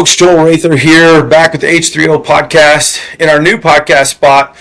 folks, Joel Rather here, back with the H3O podcast. In our new podcast spot,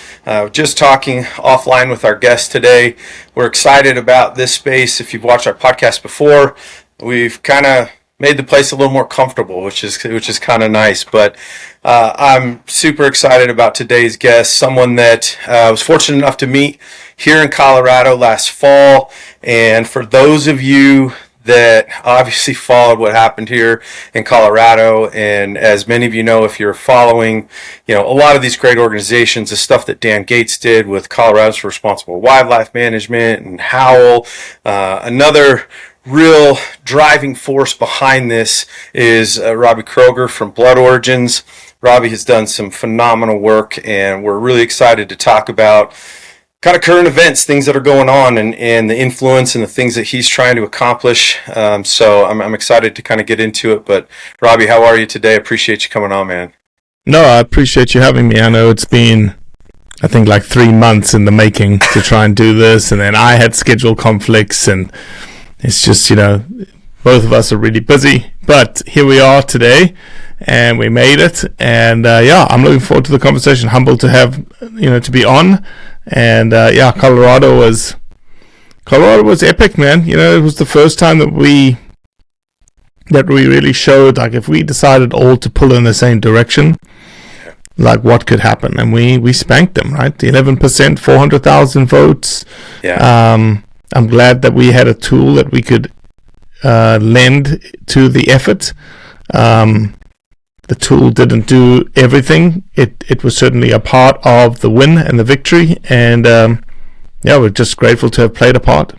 just talking offline with our guest today. We're excited about this space. If you've watched our podcast before, we've kind of made the place a little more comfortable, which is kind of nice. But I'm super excited about today's guest, someone that I was fortunate enough to meet here in Colorado last fall. And for those of you that obviously followed what happened here in Colorado, and as many of you know, if you're following, a lot of these great organizations, the stuff that Dan Gates did with Colorado's for Responsible Wildlife Management and Howl, another real driving force behind this is Robbie Kroger from Blood Origins. Robbie has done some phenomenal work, and we're really excited to talk about kind of current events, things that are going on, and the influence and the things that he's trying to accomplish. So I'm excited to kind of get into it. But Robbie, how are you today? Appreciate you coming on, man. No, I appreciate you having me. I know it's been, I think, like 3 months in the making to try and do this, and then I had schedule conflicts, and it's just, both of us are really busy. But here we are today, and we made it. And I'm looking forward to the conversation. Humbled to have, to be on. And Colorado was epic, man. It was the first time that we really showed, like, if we decided all to pull in the same direction, like, what could happen. And we spanked them, right? 11%, 400,000 votes. Yeah. I'm glad that we had a tool that we could lend to the effort. The tool didn't do everything. It was certainly a part of the win and the victory, and we're just grateful to have played a part.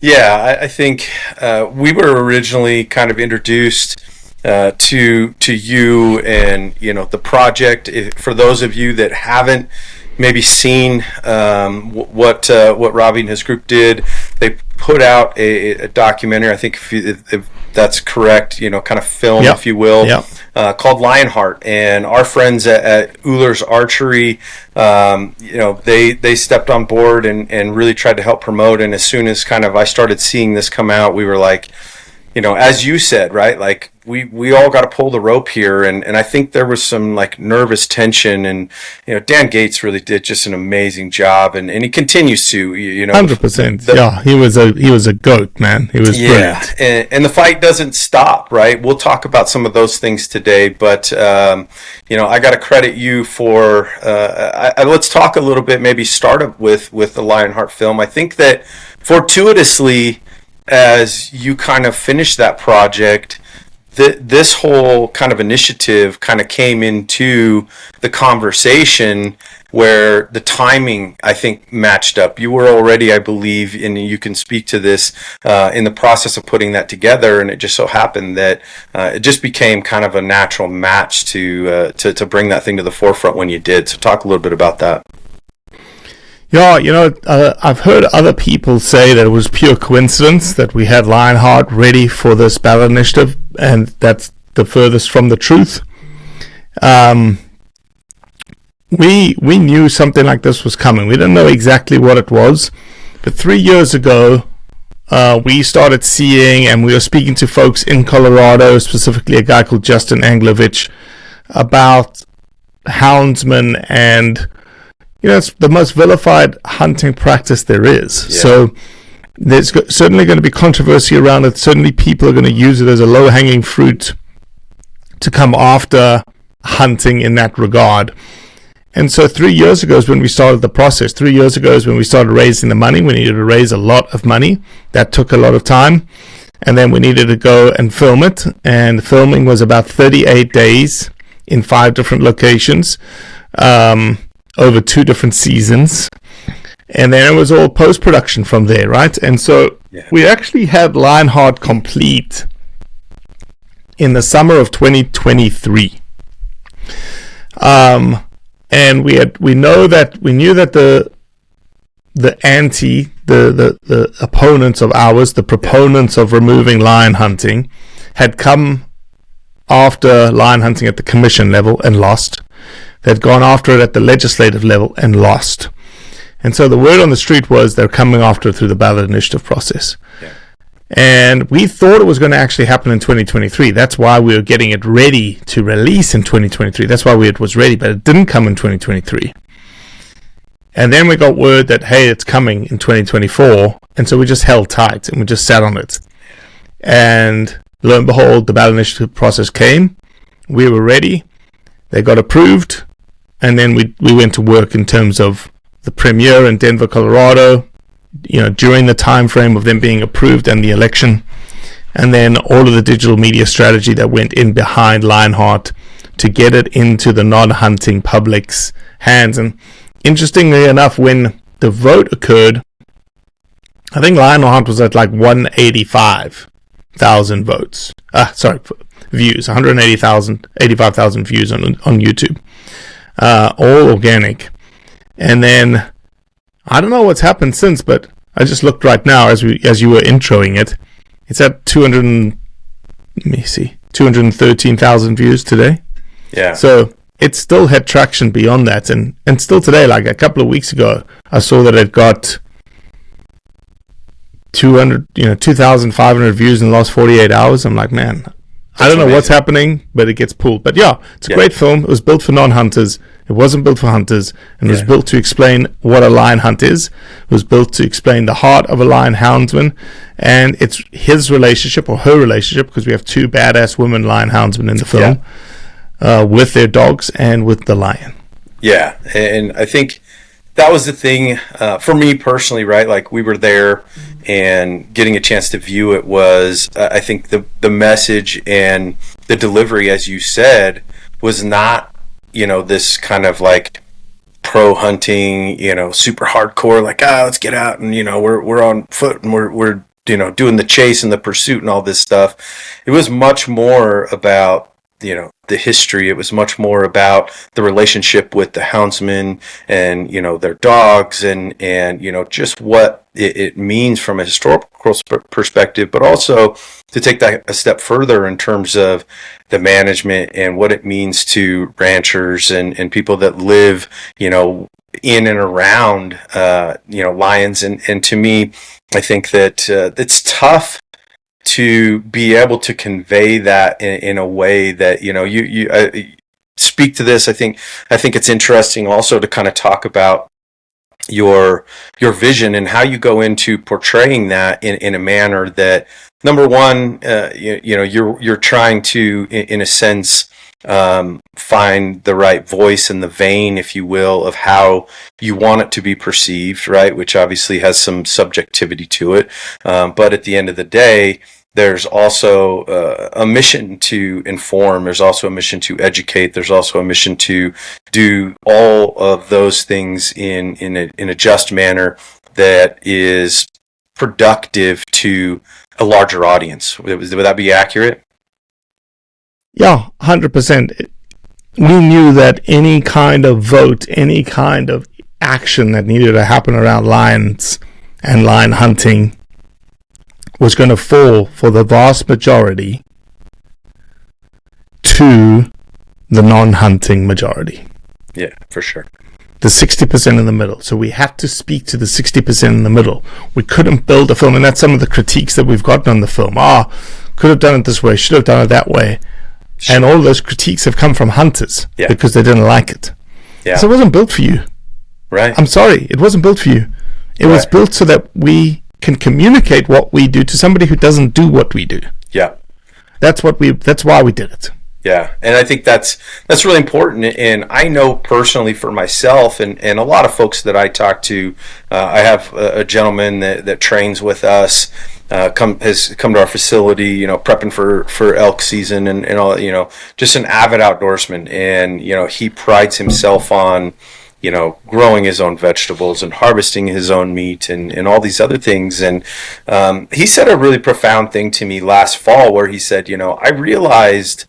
Yeah, I think we were originally kind of introduced to you and the project. For those of you that haven't maybe seen what Robbie and his group did, they put out a documentary. I think if that's correct, kind of film, if you will, called Lionheart. And our friends at Uhler's Archery, they stepped on board and really tried to help promote. And as soon as kind of I started seeing this come out, we were like, as you said, right? Like, we all got to pull the rope here, and I think there was some like nervous tension, and Dan Gates really did just an amazing job, and he continues to, 100%. Yeah, he was a goat, man. He was brilliant. And the fight doesn't stop, right? We'll talk about some of those things today, but I got to credit you for. Let's talk a little bit. Maybe start up with the Lionheart film. I think that fortuitously, as you kind of finished that project, this whole kind of initiative kind of came into the conversation where the timing, I think, matched up. You were already, I believe, and you can speak to this, in the process of putting that together, and it just so happened that it just became kind of a natural match to bring that thing to the forefront when you did. So talk a little bit about that. Yeah, I've heard other people say that it was pure coincidence that we had Lionheart ready for this ballot initiative, and that's the furthest from the truth. We knew something like this was coming. We didn't know exactly what it was, but 3 years ago, we started seeing, and we were speaking to folks in Colorado, specifically a guy called Justin Anglovich, about houndsmen, and it's the most vilified hunting practice there is. Yeah. So there's certainly going to be controversy around it. Certainly people are going to use it as a low-hanging fruit to come after hunting in that regard. And so 3 years ago is when we started the process. 3 years ago is when we started raising the money. We needed to raise a lot of money. That took a lot of time. And then we needed to go and film it. And the filming was about 38 days in 5 different locations. Over 2 different seasons, and then it was all post-production from there, right? And so we actually had Lionheart complete in the summer of 2023, and we knew that the opponents of ours, the proponents of removing lion hunting, had come after lion hunting at the commission level and lost. They'd gone after it at the legislative level and lost. And so the word on the street was they're coming after it through the ballot initiative process. Yeah. And we thought it was going to actually happen in 2023. That's why we were getting it ready to release in 2023. That's why it was ready, but it didn't come in 2023. And then we got word that, hey, it's coming in 2024. And so we just held tight and we just sat on it. And lo and behold, the ballot initiative process came. We were ready. They got approved. And then we went to work in terms of the premiere in Denver, Colorado, during the time frame of them being approved and the election, and then all of the digital media strategy that went in behind Lionheart to get it into the non-hunting public's hands. And interestingly enough, when the vote occurred, I think Lionheart was at like 185,000 votes. Views, 85,000 views on YouTube, all organic. And then I don't know what's happened since, but I just looked right now as you were introing it. It's at 213,000 views today. Yeah. So it still had traction beyond that, and still today, like a couple of weeks ago, I saw that it got 2,500 views in the last 48 hours. I'm like, man, I don't know what's happening, but it gets pulled. But yeah, it's a great film. It was built for non-hunters. It wasn't built for hunters, and it was built to explain what a lion hunt is. It was built to explain the heart of a lion houndsman, and it's his relationship or her relationship, because we have two badass women lion houndsmen in the film, with their dogs and with the lion. Yeah, and I think that was the thing for me personally, right? Like, we were there, and getting a chance to view it was, I think the message and the delivery, as you said, was not, this kind of like pro hunting, super hardcore, like, let's get out and, we're on foot and we're doing the chase and the pursuit and all this stuff. It was much more about, the history. It was much more about the relationship with the houndsmen and, their dogs and, just what it means from a historical perspective, but also to take that a step further in terms of the management and what it means to ranchers and people that live, in and around, lions. And to me, I think that it's tough to be able to convey that in a way that, you speak to this. I think it's interesting also to kind of talk about your vision and how you go into portraying that in a manner that, number one, you're trying to, in a sense, find the right voice and the vein, if you will, of how you want it to be perceived, right? Which obviously has some subjectivity to it. But at the end of the day, there's also a mission to inform. There's also a mission to educate. There's also a mission to do all of those things in a just manner that is productive to a larger audience. Would that be accurate? Yeah, 100%. We knew that any kind of vote, any kind of action that needed to happen around lions and lion hunting was going to fall for the vast majority to the non-hunting majority. Yeah, for sure. The 60% in the middle. So we had to speak to the 60% in the middle. We couldn't build a film, and that's some of the critiques that we've gotten on the film. Could have done it this way, should have done it that way. Sure. And all those critiques have come from hunters because they didn't like it. Yeah. So it wasn't built for you. Right. I'm sorry, it wasn't built for you. It was built so that we can communicate what we do to somebody who doesn't do what we do. Yeah. That's why we did it. Yeah, and I think that's really important. And I know personally for myself and a lot of folks that I talk to, I have a gentleman that trains with us, has come to our facility, prepping for elk season and all, just an avid outdoorsman. And, he prides himself on, growing his own vegetables and harvesting his own meat and all these other things. And he said a really profound thing to me last fall where he said, I realized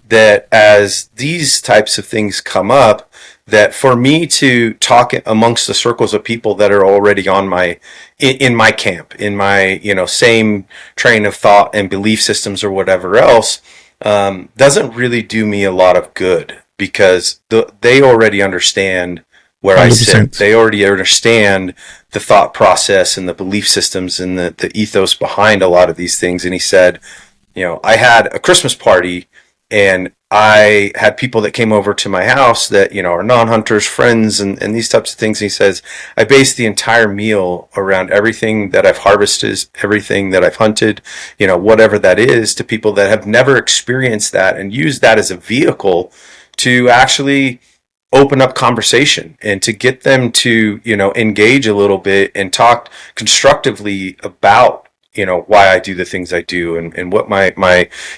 that as these types of things come up, that for me to talk amongst the circles of people that are already in my camp, in my, same train of thought and belief systems or whatever else, doesn't really do me a lot of good because they already understand where I sit. 100%. They already understand the thought process and the belief systems and the ethos behind a lot of these things. And he said, I had a Christmas party and I had people that came over to my house that, are non-hunters, friends, and these types of things. And he says, I based the entire meal around everything that I've harvested, everything that I've hunted, whatever that is, to people that have never experienced that, and use that as a vehicle to actually open up conversation and to get them to, engage a little bit and talk constructively about, why I do the things I do and what my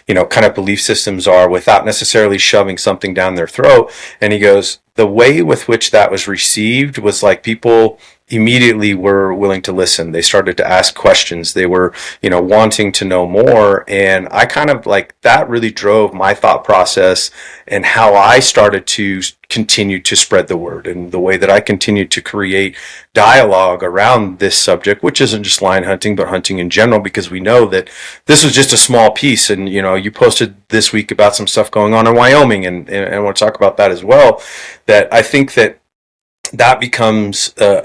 kind of belief systems are, without necessarily shoving something down their throat. And he goes, the way with which that was received was like people immediately were willing to listen. They started to ask questions. They were, wanting to know more. And I kind of like that really drove my thought process and how I started to continue to spread the word, and the way that I continued to create dialogue around this subject, which isn't just line hunting, but hunting in general, because we know that this was just a small piece. And, you posted this week about some stuff going on in Wyoming, and I want to talk about that as well. That I think that becomes, a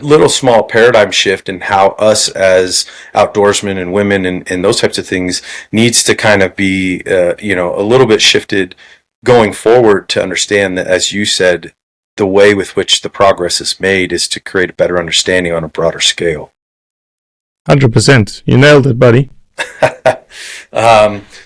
little small paradigm shift in how us as outdoorsmen and women and those types of things needs to kind of be, a little bit shifted going forward, to understand that, as you said, the way with which the progress is made is to create a better understanding on a broader scale. 100%. You nailed it, buddy.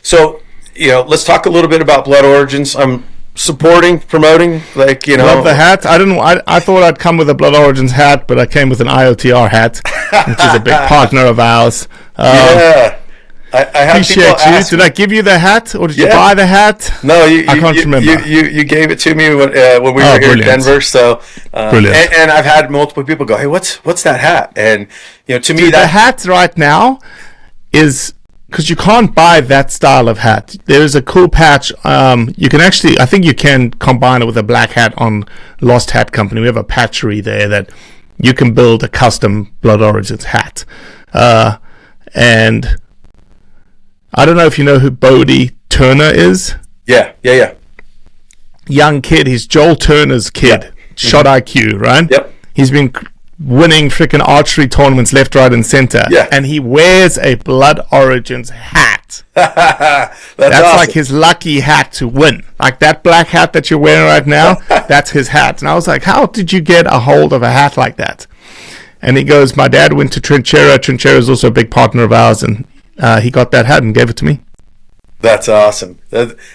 So, let's talk a little bit about Blood Origins. I'm supporting, promoting, Love the hat. I thought I'd come with a Blood Origins hat, but I came with an IOTR hat, which is a big partner of ours. Yeah. I have appreciate you. ask, did I give you the hat, or did you buy the hat? No, I can't remember. You gave it to me when we were here in Denver. So, brilliant. And I've had multiple people go, "Hey, what's that hat?" And to me, the hat right now is, because you can't buy that style of hat. There's a cool patch. You can actually, I think you can combine it with a black hat on Lost Hat Company. We have a patchery there that you can build a custom Blood Origins hat. And I don't know if you know who Bodie Turner is. Yeah. Young kid. He's Joel Turner's kid. Yep. Shot IQ, right? Yep. He's been winning freaking archery tournaments left, right, and center. Yeah. And he wears a Blood Origins hat. That's awesome. awesome. Like his lucky hat to win. Like that black hat that you're wearing right now, that's his hat. And I was like, how did you get a hold of a hat like that? And he goes, my dad went to Trinchera. Trinchera is also a big partner of ours, and he got that hat and gave it to me. That's awesome.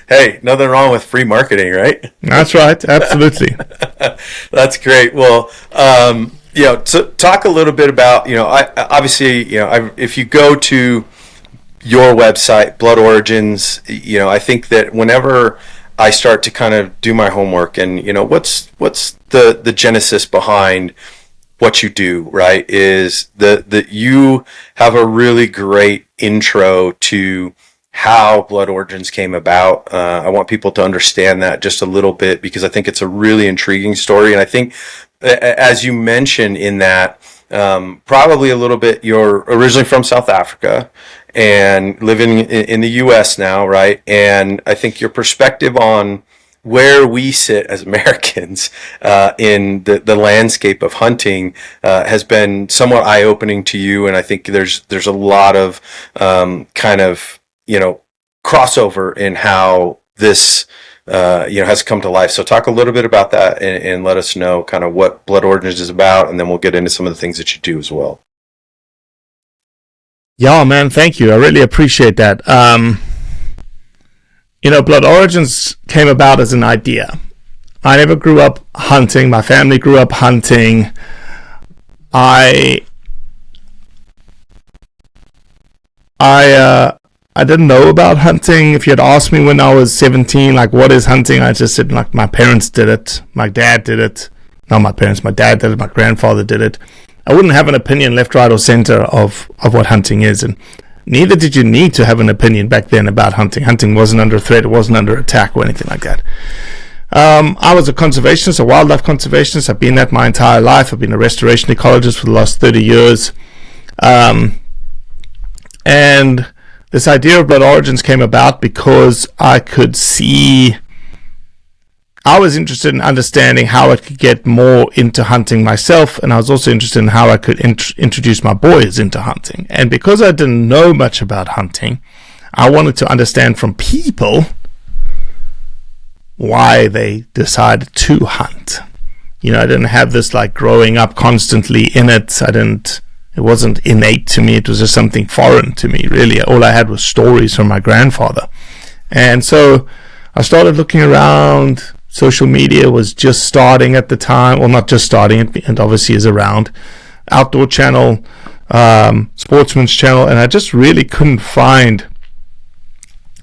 Hey, nothing wrong with free marketing, right? That's right. Absolutely. That's great. Well, to talk a little bit about, if you go to your website, Blood Origins, I think that whenever I start to kind of do my homework and, what's the genesis behind what you do, right, is that you have a really great intro to how Blood Origins came about. I want people to understand that just a little bit, because I think it's a really intriguing story. And I think, as you mentioned in that, probably a little bit, you're originally from South Africa and living in the U.S. now, right? And I think your perspective on where we sit as Americans in the landscape of hunting has been somewhat eye-opening to you, and I think there's a lot of kind of crossover in how this has come to life. So talk a little bit about that and let us know kind of what Blood Origins is about, and then we'll get into some of the things that you do as well. Yeah, man, thank you. I really appreciate that. Blood Origins came about as an idea. I never grew up hunting. My family grew up hunting. I didn't know about hunting. If you had asked me when I was 17, like, what is hunting? I just said, like, my parents did it. My dad did it. Not my parents. My dad did it. My grandfather did it. I wouldn't have an opinion left, right, or center of what hunting is. And neither did you need to have an opinion back then about hunting. Hunting wasn't under threat. It wasn't under attack or anything like that. I was a conservationist, a wildlife conservationist. I've been that my entire life. I've been a restoration ecologist for the last 30 years. And this idea of Blood Origins came about because I could see I was interested in understanding how I could get more into hunting myself, and I was also interested in how I could introduce my boys into hunting. And because I didn't know much about hunting, I wanted to understand from people why they decided to hunt. You know, I didn't have this like growing up constantly in it. It wasn't innate to me. It was just something foreign to me, really. All I had was stories from my grandfather. And so I started looking around. Social media was just starting at the time, or not just starting, it obviously is around. Outdoor channel, sportsman's channel, and I just really couldn't find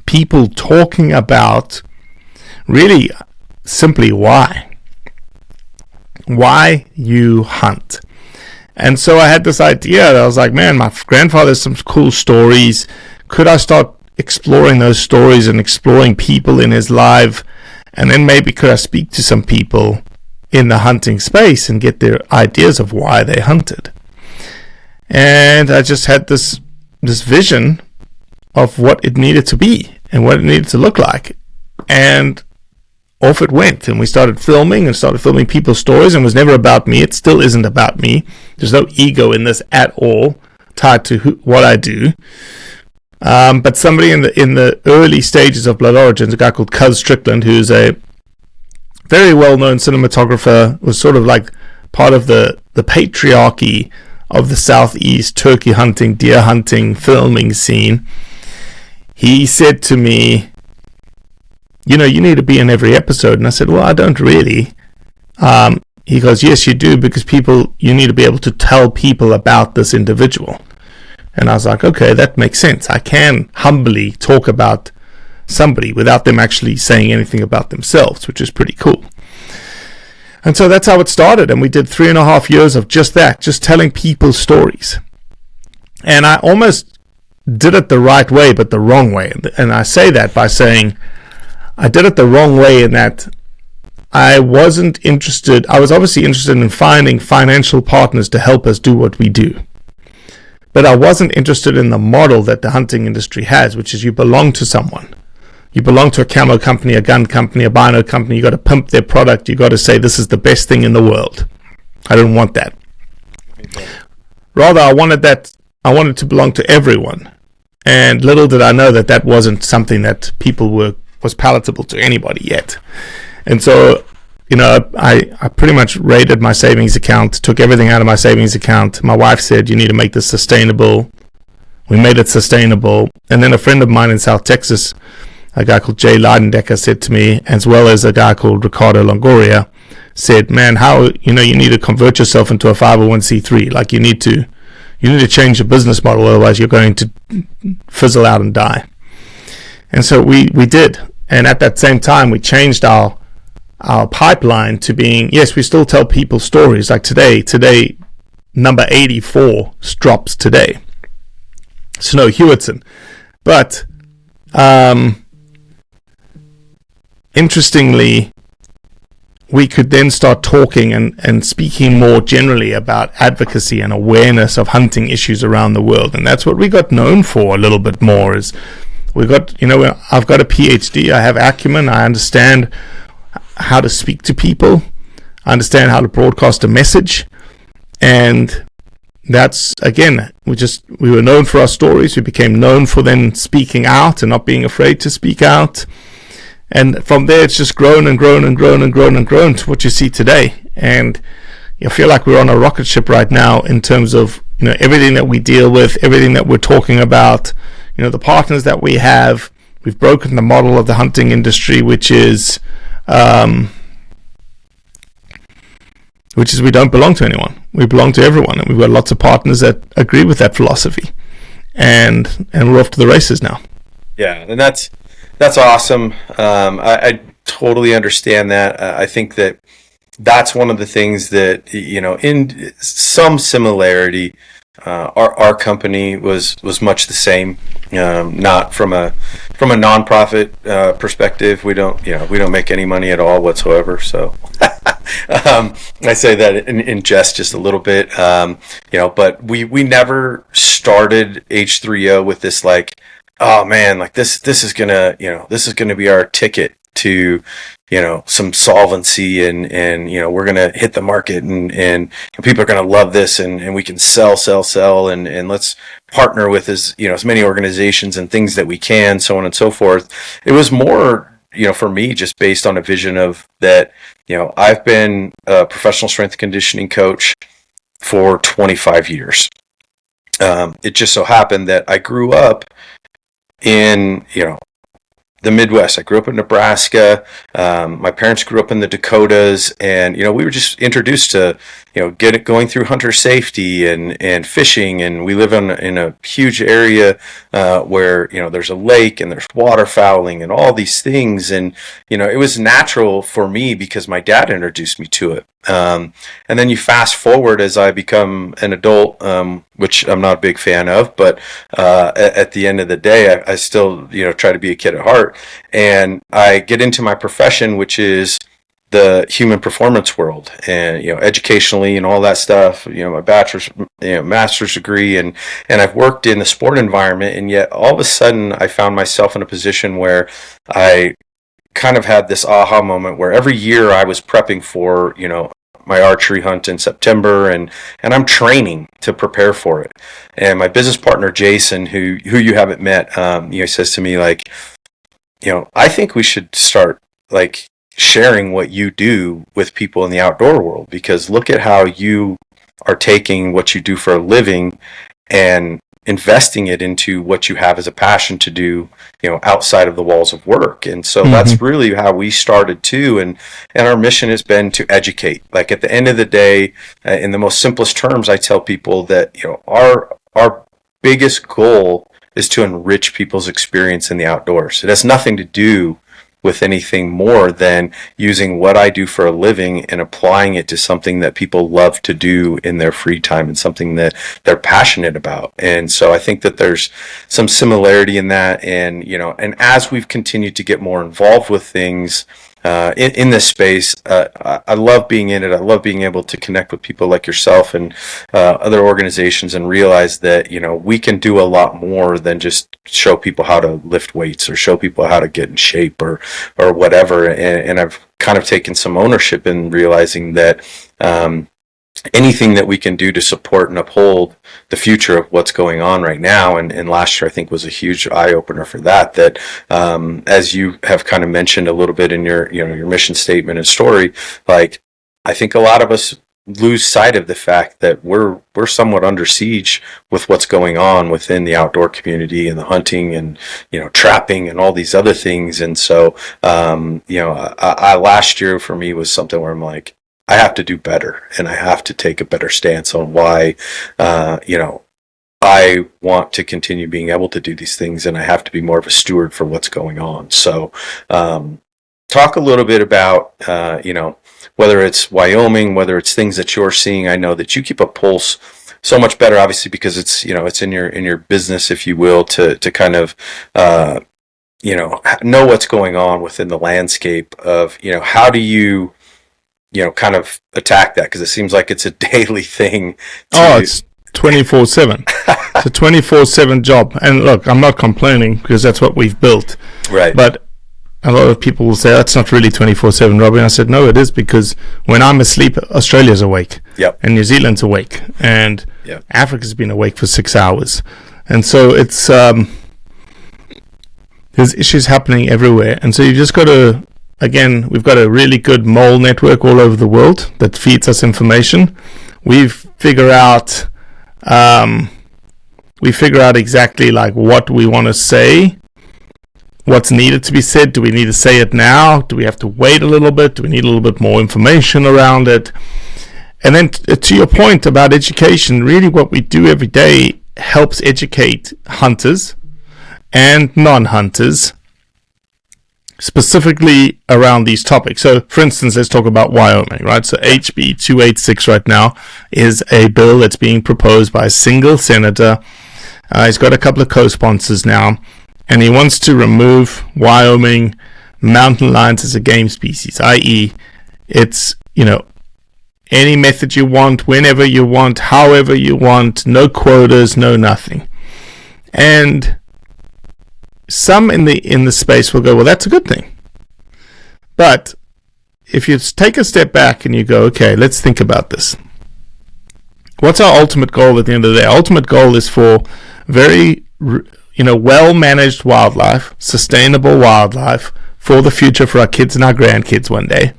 people talking about really simply why you hunt. And so I had this idea that I was like, man, my grandfather has some cool stories. Could I start exploring those stories and exploring people in his life? And then maybe could I speak to some people in the hunting space and get their ideas of why they hunted? And I just had this vision of what it needed to be and what it needed to look like. And off it went. And we started filming people's stories, and it was never about me. It still isn't about me. There's no ego in this at all tied to what I do. But somebody in the early stages of Blood Origins, a guy called Cuz Strickland, who's a very well-known cinematographer, was sort of like part of the patriarchy of the Southeast turkey hunting, deer hunting, filming scene. He said to me, you know, you need to be in every episode. And I said, well, I don't really. He goes, yes, you do, because you need to be able to tell people about this individual. And I was like, okay, that makes sense. I can humbly talk about somebody without them actually saying anything about themselves, which is pretty cool. And so that's how it started. And we did 3.5 years of just that, just telling people stories. And I almost did it the right way, but the wrong way. And I say that by saying I did it the wrong way in that I wasn't interested. I was obviously interested in finding financial partners to help us do what we do. But I wasn't interested in the model that the hunting industry has, which is you belong to someone. You belong to a camo company, a gun company, a bino company. You got to pimp their product. You got to say this is the best thing in the world. I didn't want that. Rather, I wanted to belong to everyone. And little did I know that wasn't something that was palatable to anybody yet. And so, you know, I pretty much raided my savings account, took everything out of my savings account. My wife said, you need to make this sustainable. We made it sustainable. And then a friend of mine in South Texas, a guy called Jay Leidendecker, said to me, as well as a guy called Ricardo Longoria, said, man, you need to convert yourself into a 501c3. Like you need to change your business model, otherwise you're going to fizzle out and die. And so we did. And at that same time, we changed our pipeline to being, yes, we still tell people stories. Like today, number 84 drops today. Snow Hewitson. But interestingly, we could then start talking and speaking more generally about advocacy and awareness of hunting issues around the world. And that's what we got known for a little bit more. Is I've got a PhD, I have acumen, I understand how to speak to people, I understand how to broadcast a message, and that's, again, we were known for our stories. We became known for then speaking out and not being afraid to speak out. And from there, it's just grown and grown and grown and grown and grown to what you see today. And I feel like we're on a rocket ship right now in terms of, you know, everything that we deal with, everything that we're talking about, you know, the partners that we have. We've broken the model of the hunting industry, which is we don't belong to anyone. We belong to everyone, and we've got lots of partners that agree with that philosophy. And we're off to the races now. Yeah, and that's awesome. I totally understand that. I think that's one of the things that, you know, in some similarity, our company was much the same. Not from a nonprofit perspective. We don't make any money at all whatsoever. So I say that in jest just a little bit. But we never started H3O with this like, oh man, like this is gonna be our ticket to, some solvency and, we're going to hit the market and people are going to love this and we can sell, and let's partner with as many organizations and things that we can, so on and so forth. It was more, for me, just based on a vision of that, I've been a professional strength conditioning coach for 25 years. It just so happened that I grew up in, the Midwest. I grew up in Nebraska. My parents grew up in the Dakotas, and we were just introduced to going through hunter safety and fishing, and we live in a huge area where there's a lake and there's waterfowling and all these things, and it was natural for me because my dad introduced me to it. And then you fast forward as I become an adult, which I'm not a big fan of, but at the end of the day, I still try to be a kid at heart, and I get into my profession, which is the human performance world, and educationally and all that stuff. My bachelor's, master's degree, and I've worked in the sport environment, and yet all of a sudden I found myself in a position where I kind of had this aha moment where every year I was prepping for my archery hunt in September, and I'm training to prepare for it. And my business partner Jason, who you haven't met, he says to me, like, I think we should start like sharing what you do with people in the outdoor world, because look at how you are taking what you do for a living and investing it into what you have as a passion to do, outside of the walls of work. And so that's really how we started too. And our mission has been to educate. Like, at the end of the day, in the most simplest terms, I tell people that, our biggest goal is to enrich people's experience in the outdoors. It has nothing to do with anything more than using what I do for a living and applying it to something that people love to do in their free time and something that they're passionate about. And so I think that there's some similarity in that. And, and as we've continued to get more involved with things, in this space, I love being in it. I love being able to connect with people like yourself and other organizations, and realize that we can do a lot more than just show people how to lift weights or show people how to get in shape or whatever. And I've kind of taken some ownership in realizing that anything that we can do to support and uphold the future of what's going on right now. And last year, I think, was a huge eye-opener for that, as you have kind of mentioned a little bit in your mission statement and story, like, I think a lot of us lose sight of the fact that we're somewhat under siege with what's going on within the outdoor community and the hunting and trapping and all these other things. And so I last year for me was something where I'm like, I have to do better, and I have to take a better stance on why, I want to continue being able to do these things, and I have to be more of a steward for what's going on. So, talk a little bit about, whether it's Wyoming, whether it's things that you're seeing. I know that you keep a pulse so much better, obviously, because it's, it's in your business, if you will, to kind of, know what's going on within the landscape of, how do you, kind of attack that? Because it seems like it's a daily thing. It's 24/7. It's a 24/7 job. And look, I'm not complaining, because that's what we've built. Right. But a lot of people will say, that's not really 24/7, Robbie. And I said, no, it is, because when I'm asleep, Australia's awake. Yep. And New Zealand's awake. And yep. Africa's been awake for 6 hours. And so it's, there's issues happening everywhere. And so you just got to, again, we've got a really good mole network all over the world that feeds us information. We figure out exactly like what we want to say, what's needed to be said. Do we need to say it now? Do we have to wait a little bit? Do we need a little bit more information around it? And then to your point about education, really what we do every day helps educate hunters and non-hunters specifically around these topics. So, for instance, let's talk about Wyoming, right? So HB 286 right now is a bill that's being proposed by a single senator. He's got a couple of co-sponsors now, and he wants to remove Wyoming mountain lions as a game species, i.e. it's, any method you want, whenever you want, however you want, no quotas, no nothing. And some in the space will go, well, that's a good thing. But if you take a step back and you go, okay, let's think about this. What's our ultimate goal at the end of the day? Our ultimate goal is for very, well-managed wildlife, sustainable wildlife for the future, for our kids and our grandkids one day.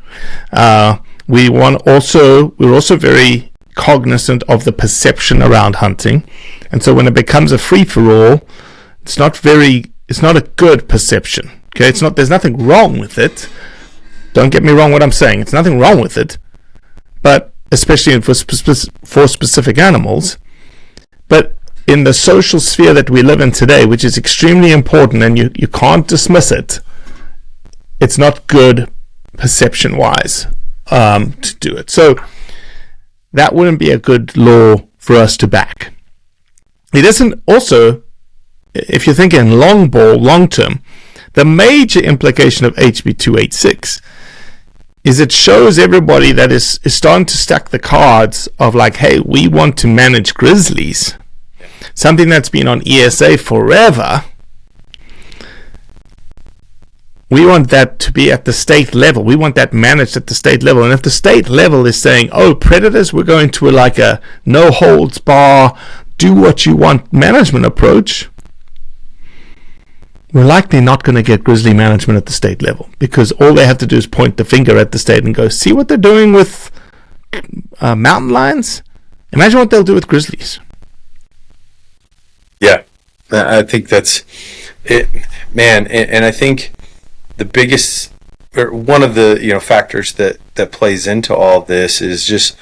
We're also very cognizant of the perception around hunting, and so when it becomes a free-for-all, it's not a good perception. Okay, there's nothing wrong with it. Don't get me wrong what I'm saying. It's nothing wrong with it, but especially for specific animals. But in the social sphere that we live in today, which is extremely important, and you can't dismiss it, it's not good perception-wise to do it. So that wouldn't be a good law for us to back. It isn't also, if you're thinking long term, the major implication of HB 286 is it shows everybody that is starting to stack the cards of like, hey, we want to manage grizzlies, something that's been on ESA forever. We want that to be at the state level. We want that managed at the state level. And if the state level is saying, oh, predators, we're going to like a no holds bar, do what you want management approach, we're likely not going to get grizzly management at the state level, because all they have to do is point the finger at the state and go, see what they're doing with mountain lions? Imagine what they'll do with grizzlies. Yeah, I think that's it, man. And I think the biggest, or one of the factors that plays into all this is just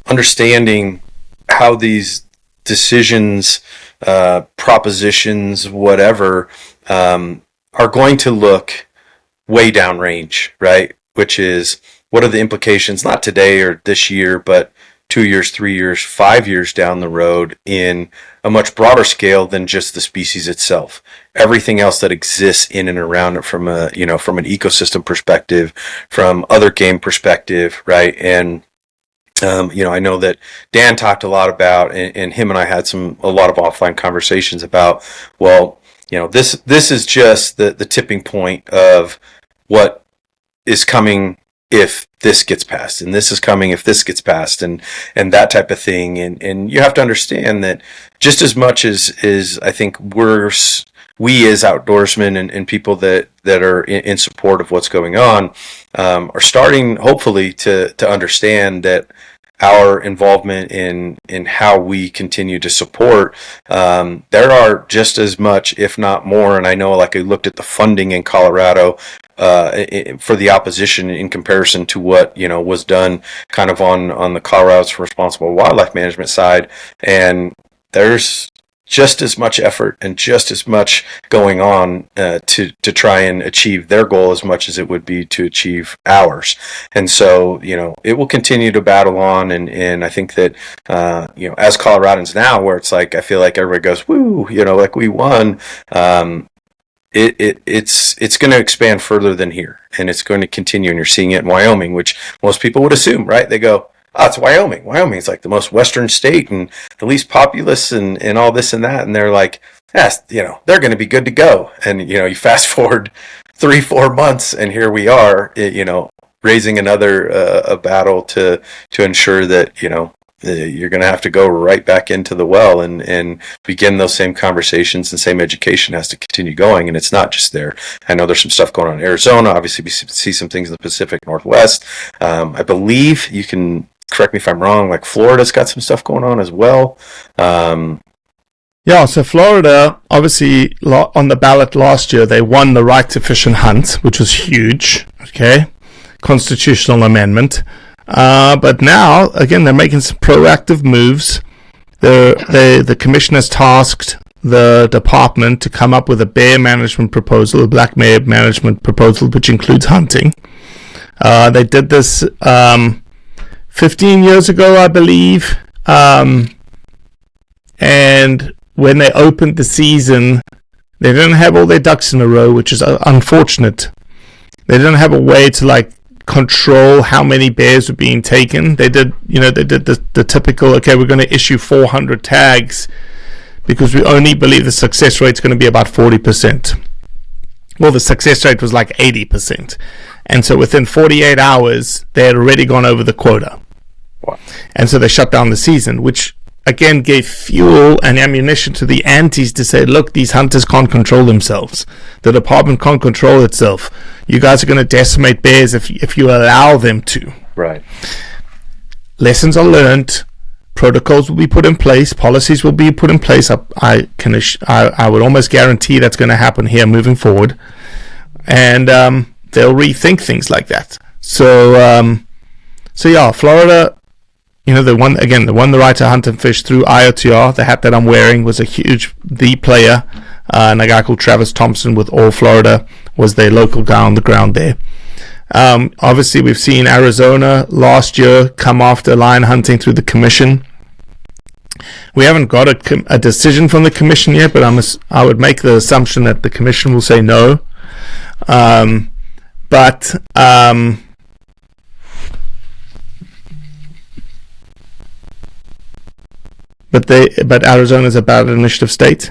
understanding how these decisions, propositions, whatever, are going to look way downrange, right? Which is, what are the implications, not today or this year, but 2 years, 3 years, 5 years down the road in a much broader scale than just the species itself. Everything else that exists in and around it from from an ecosystem perspective, from other game perspective, right? And I know that Dan talked a lot about, and him and I had a lot of offline conversations about, well, this is just the tipping point of what is coming if this gets passed, and this is coming if this gets passed, and that type of thing. And you have to understand that just as much as I think we as outdoorsmen and people that are in support of what's going on are starting, hopefully, to understand that our involvement in how we continue to support, there are just as much, if not more. And I know, like, I looked at the funding in Colorado for the opposition in comparison to what was done kind of on the Colorado's Responsible Wildlife Management side, and there's just as much effort and just as much going on to try and achieve their goal as much as it would be to achieve ours. And so, it will continue to battle on. And I think that, as Coloradans now, where it's like, I feel like everybody goes, woo, like we won. It's going to expand further than here, and it's going to continue. And you're seeing it in Wyoming, which most people would assume, right? They go, oh, it's Wyoming. Wyoming's like the most western state and the least populous and all this and that. And they're like, yes, they're going to be good to go. And, you fast forward 3-4 months and here we are, raising another a battle to ensure that, you're going to have to go right back into the well and begin those same conversations, and same education has to continue going. And it's not just there. I know there's some stuff going on in Arizona. Obviously, we see some things in the Pacific Northwest. I believe, you can correct me if I'm wrong, like Florida's got some stuff going on as well. Yeah, so Florida, obviously, on the ballot last year, they won the right to fish and hunt, which was huge, okay? Constitutional amendment. But now, again, they're making some proactive moves. The commission has tasked the department to come up with a bear management proposal, a black bear management proposal, which includes hunting. They did this 15 years ago, I believe. And when they opened the season, they didn't have all their ducks in a row, which is unfortunate. They didn't have a way to control how many bears were being taken. They did the typical, okay, we're going to issue 400 tags because we only believe the success rate is going to be about 40%. Well, the success rate was like 80%. And so within 48 hours, they had already gone over the quota. Wow. And so they shut down the season, which again gave fuel and ammunition to the antis to say, look, these hunters can't control themselves. The department can't control itself. You guys are going to decimate bears if you allow them to. Right. Lessons are learned. Protocols will be put in place. Policies will be put in place. I would almost guarantee that's going to happen here moving forward. And they'll rethink things like that. So yeah, Florida, they won the right to hunt and fish through IOTR. The hat that I'm wearing was the player, and a guy called Travis Thompson with All Florida was their local guy on the ground there. Obviously, we've seen Arizona last year come after lion hunting through the commission. We haven't got a decision from the commission yet, but I would make the assumption that the commission will say no. But Arizona's a ballot initiative state,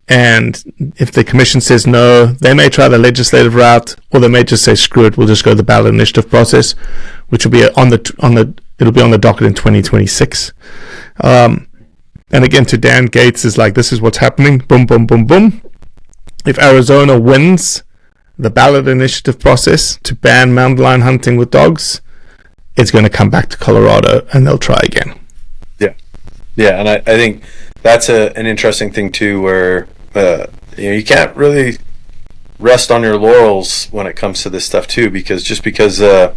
and if the commission says no, they may try the legislative route, or they may just say screw it, we'll just go the ballot initiative process, which will be on the docket in 2026. And again, to Dan Gates is like, this is what's happening. Boom, boom, boom, boom. If Arizona wins the ballot initiative process to ban mountain lion hunting with dogs, it's going to come back to Colorado and they'll try again. Yeah, and I think that's an interesting thing too, where you can't really rest on your laurels when it comes to this stuff too, because just because the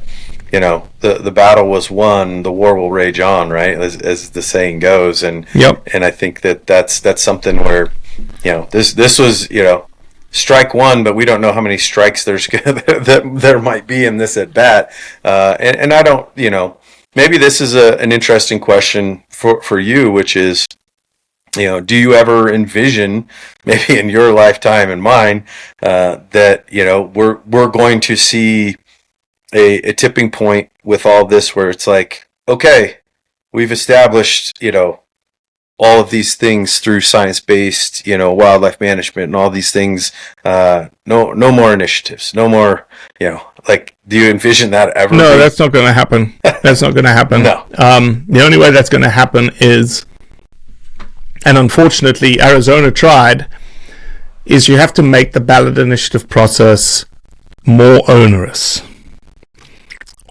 battle was won, the war will rage on, right? As the saying goes, and yep. And I think that's something where this was strike one, but we don't know how many strikes that there might be in this at bat, and I don't maybe this is an interesting question for you, which is, do you ever envision, maybe in your lifetime and mine, that we're going to see a tipping point with all this, where it's like, okay, we've established all of these things through science-based wildlife management and all these things, no more initiatives, no more do you envision that ever? No, that's not going to happen. That's not going to happen. No. The only way that's going to happen is, and unfortunately Arizona tried, is you have to make the ballot initiative process more onerous,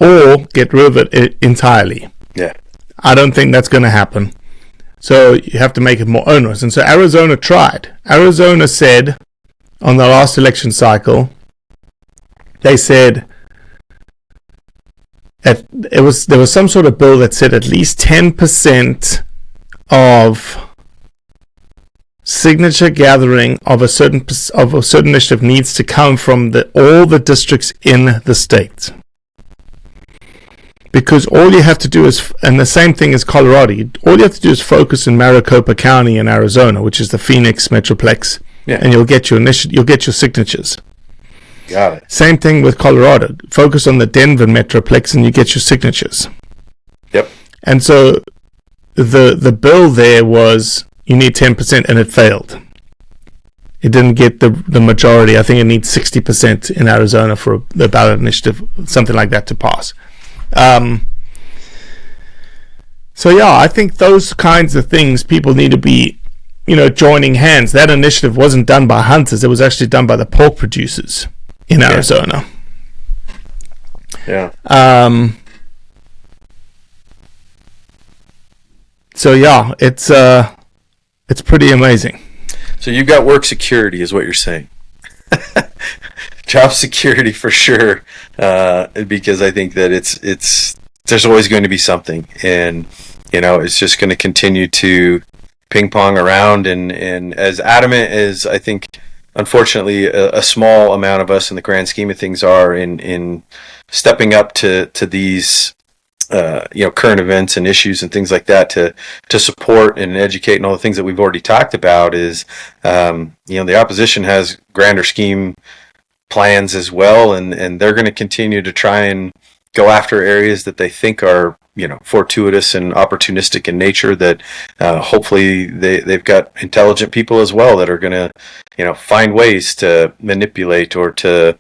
or get rid of it entirely. Yeah. I don't think that's going to happen. So you have to make it more onerous. And so Arizona tried. Arizona said on the last election cycle, they said there was some sort of bill that said at least 10% of signature gathering of a certain initiative needs to come from all the districts in the state. Because all you have to do is, and the same thing as Colorado, all you have to do is focus in Maricopa County in Arizona, which is the Phoenix Metroplex, and you'll get your signatures. Got it. Same thing with Colorado. Focus on the Denver Metroplex and you get your signatures. Yep. And so the bill there was you need 10%, and it failed. It didn't get the majority. I think it needs 60% in Arizona for the ballot initiative, something like that, to pass. So yeah, I think those kinds of things, people need to be, joining hands. That initiative wasn't done by hunters. It was actually done by the pork producers in Arizona. Yeah. So yeah, it's pretty amazing. So you've got work security, is what you're saying. Job security for sure, because I think that it's there's always going to be something, and it's just going to continue to ping pong around, and as adamant as I think, unfortunately, a small amount of us in the grand scheme of things are in stepping up to these current events and issues and things like that to support and educate and all the things that we've already talked about, is the opposition has grander scheme plans as well, and they're going to continue to try and go after areas that they think are fortuitous and opportunistic in nature, that hopefully they've got intelligent people as well that are going to find ways to manipulate or to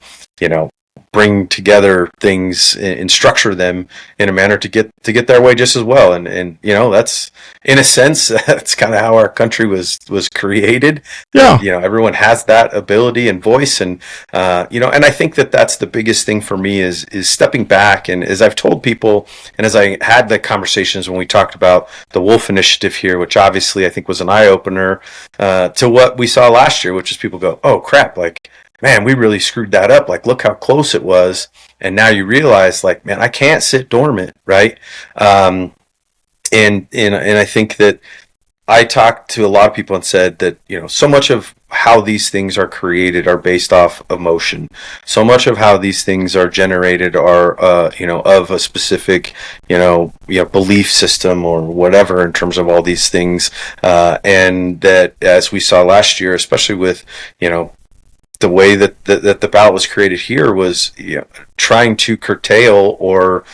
bring together things and structure them in a manner to get their way just as well. And that's, in a sense, that's kind of how our country was created. Yeah. Everyone has that ability and voice, and and I think that that's the biggest thing for me is stepping back. And as I've told people, and as I had the conversations when we talked about the Wolf Initiative here, which obviously I think was an eye opener to what we saw last year, which is people go, oh crap, like, man, we really screwed that up. Like, look how close it was. And now you realize, like, man, I can't sit dormant, right? And I think that I talked to a lot of people and said that, so much of how these things are created are based off emotion. So much of how these things are generated are, of a specific, belief system or whatever in terms of all these things. And that, as we saw last year, especially with, the way that the ballot was created here was trying to curtail or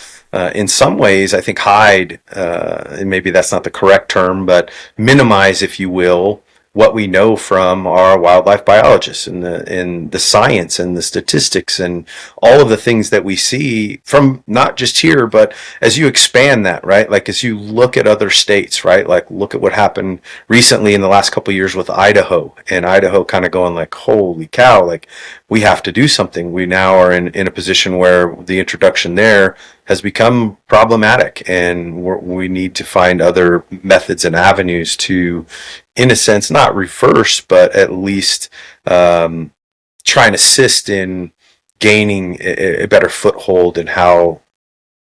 in some ways I think hide, and maybe that's not the correct term, but minimize, if you will, what we know from our wildlife biologists and the science and the statistics and all of the things that we see from not just here, but as you expand that, right? Like as you look at other states, right? Like look at what happened recently in the last couple of years with Idaho, and Idaho kind of going like, holy cow, like we have to do something. We now are in a position where the introduction there has become problematic, and we need to find other methods and avenues to, in a sense, not reverse, but at least try and assist in gaining a better foothold in how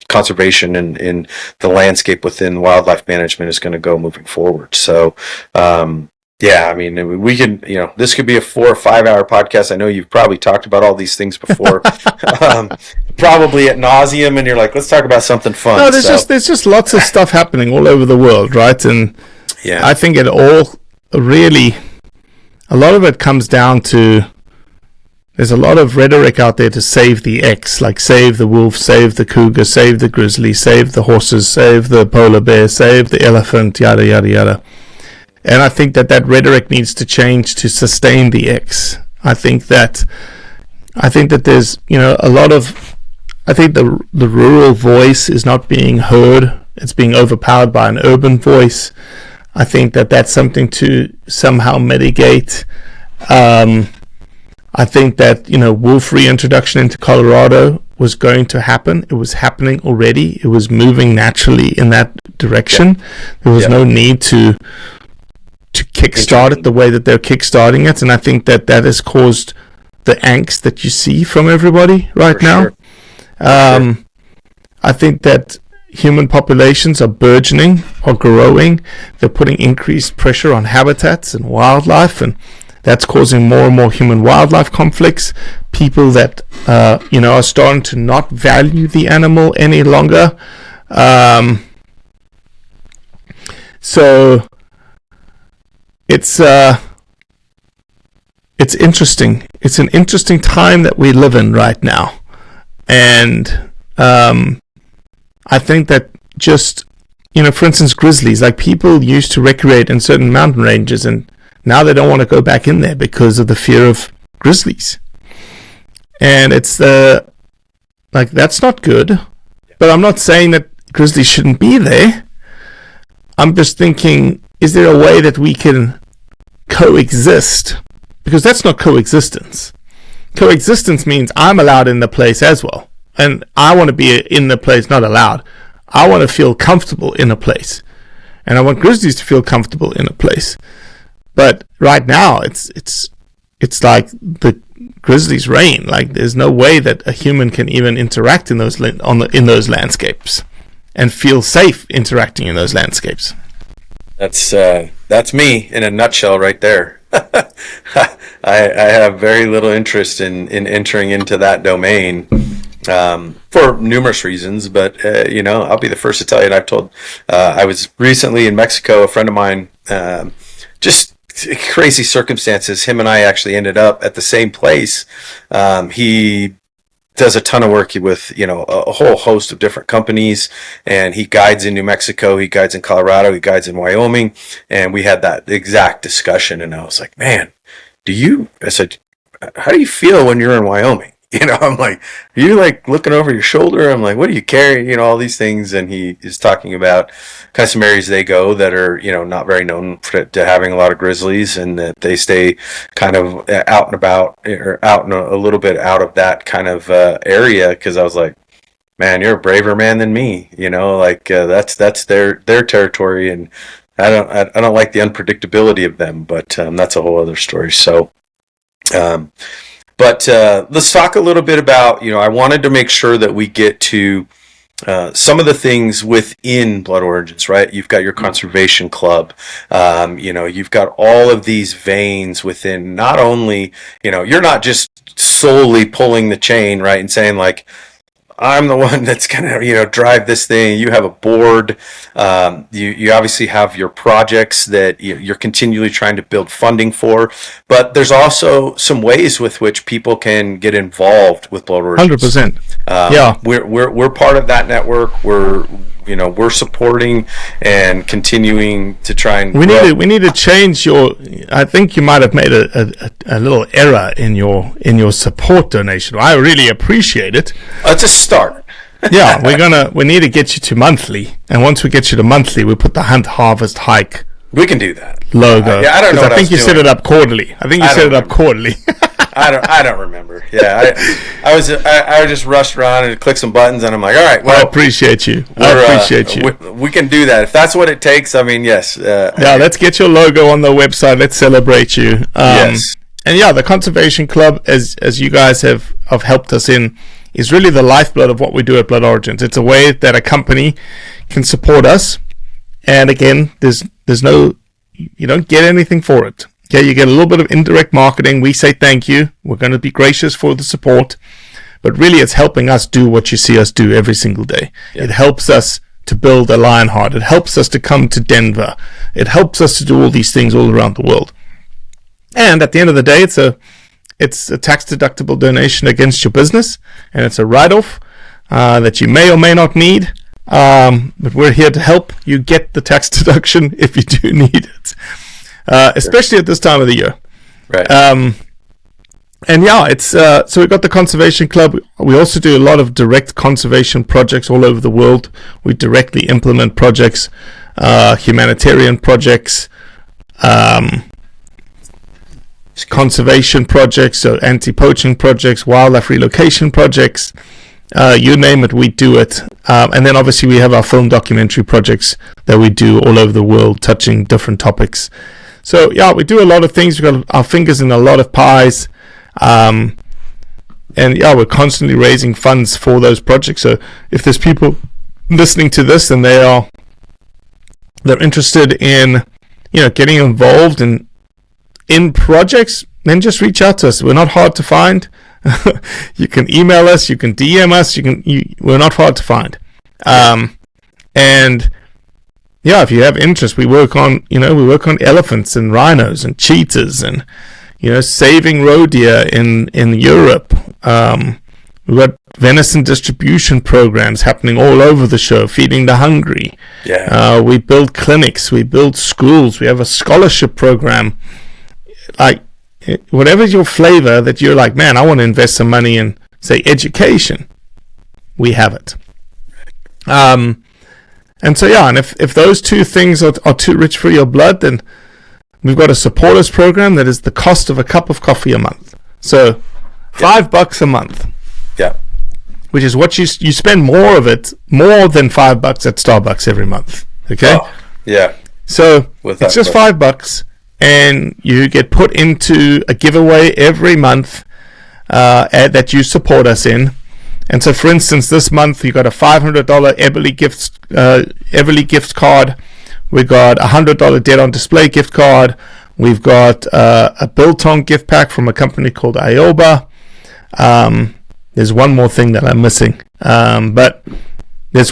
conservation and in the landscape within wildlife management is going to go moving forward. So, yeah, I mean, we can, this could be a 4 or 5 hour podcast. I know you've probably talked about all these things before, probably at nauseum, and you're like, let's talk about something fun. No, there's just lots of stuff happening all over the world, right? And yeah, I think it all really, a lot of it comes down to, there's a lot of rhetoric out there to save the X, like save the wolf, save the cougar, save the grizzly, save the horses, save the polar bear, save the elephant, yada, yada, yada. And I think that rhetoric needs to change to sustain the X. I think that there's, a lot of, I think the rural voice is not being heard. It's being overpowered by an urban voice. I think that that's something to somehow mitigate. I think that, wolf reintroduction into Colorado was going to happen. It was happening already. It was moving naturally in that direction. Yeah. There was no need to kickstart it the way that they're kickstarting it, and I think that has caused the angst that you see from everybody right now. Sure. I think that human populations are burgeoning or growing. They're putting increased pressure on habitats and wildlife, and that's causing more and more human-wildlife conflicts. People that are starting to not value the animal any longer. So it's interesting. It's an interesting time that we live in right now, and I think that just for instance, grizzlies, like people used to recreate in certain mountain ranges, and now they don't want to go back in there because of the fear of grizzlies, and it's like that's not good. But I'm not saying that grizzlies shouldn't be there. I'm just thinking, is there a way that we can coexist? Because that's not coexistence. Coexistence means I'm allowed in the place as well. And I want to be in the place, not allowed. I want to feel comfortable in a place. And I want grizzlies to feel comfortable in a place. But right now, it's like the grizzlies reign. Like there's no way that a human can even interact in those landscapes and feel safe interacting in those landscapes. That's me in a nutshell right there. I have very little interest in entering into that domain for numerous reasons, but I'll be the first to tell you. And I've told I was recently in Mexico. A friend of mine, just crazy circumstances. Him and I actually ended up at the same place. He does a ton of work with, a whole host of different companies, and he guides in New Mexico, he guides in Colorado, he guides in Wyoming, and we had that exact discussion, and I was like, man, I said, how do you feel when you're in Wyoming? I'm like, are you like looking over your shoulder? I'm like, what do you carry? All these things. And he is talking about kind of some areas they go that are, not very known to having a lot of grizzlies, and that they stay kind of out and about, or out and a little bit out of that kind of area. Cause I was like, man, you're a braver man than me. That's their territory. And I don't like the unpredictability of them, but that's a whole other story. So, but let's talk a little bit about, I wanted to make sure that we get to some of the things within Blood Origins, right? You've got your conservation club. You've got all of these veins within. Not only, you're not just solely pulling the chain, right, and saying like, I'm the one that's gonna, drive this thing. You have a board. You obviously have your projects that you're continually trying to build funding for. But there's also some ways with which people can get involved with Blood Origins. 100%. Yeah, we're part of that network. We're supporting and continuing to try and we need to change your. I think you might have made a little error in your support donation. I really appreciate it. It's a start. Yeah, we need to get you to monthly, and once we get you to monthly, we put the Hunt Harvest Hike. We can do that Logo. I don't know. I think you set it up quarterly. I don't remember. Yeah, I just rushed around and clicked some buttons, and I'm like, all right. Well, I appreciate you. We can do that if that's what it takes. I mean, yes. Let's get your logo on the website. Let's celebrate you. Yes. And yeah, the Conservation Club, as you guys have helped us in, is really the lifeblood of what we do at Blood Origins. It's a way that a company can support us. And again, there's no, you don't get anything for it. Okay, you get a little bit of indirect marketing. We say thank you. We're going to be gracious for the support. But really, it's helping us do what you see us do every single day. Yeah. It helps us to build a Lionheart. It helps us to come to Denver. It helps us to do all these things all around the world. And at the end of the day, it's a tax-deductible donation against your business. And it's a write-off that you may or may not need. But we're here to help you get the tax deduction if you do need it. Especially at this time of the year. Right. And yeah, it's so we've got the Conservation Club. We also do a lot of direct conservation projects all over the world. We directly implement projects, humanitarian projects, conservation projects, so anti-poaching projects, wildlife relocation projects. You name it, we do it. And then obviously we have our film documentary projects that we do all over the world, touching different topics. So yeah, we do a lot of things. We've got our fingers in a lot of pies. And yeah, we're constantly raising funds for those projects. So if there's people listening to this and they're interested in, getting involved in projects, then just reach out to us. We're not hard to find. You can email us, you can DM us, we're not hard to find. And yeah, if you have interest, we work on elephants and rhinos and cheetahs and, saving roe deer in Europe. We've got venison distribution programs happening all over the show, feeding the hungry. Yeah. We build clinics, we build schools, we have a scholarship program. Like, whatever's your flavor that you're like, man, I want to invest some money in, say, education, we have it. And so, yeah, and if those two things are too rich for your blood, then we've got a supporters program that is the cost of a cup of coffee a month. So $5 a month. Yeah. Which is what you spend more than $5 at Starbucks every month. Okay? Oh, yeah. So it's just $5, and you get put into a giveaway every month that you support us in. And so, for instance, this month you got a $500 Everly gift card. We got a $100 Dead on Display gift card. We've got a Biltong gift pack from a company called Ioba. There's one more thing that I'm missing, but there's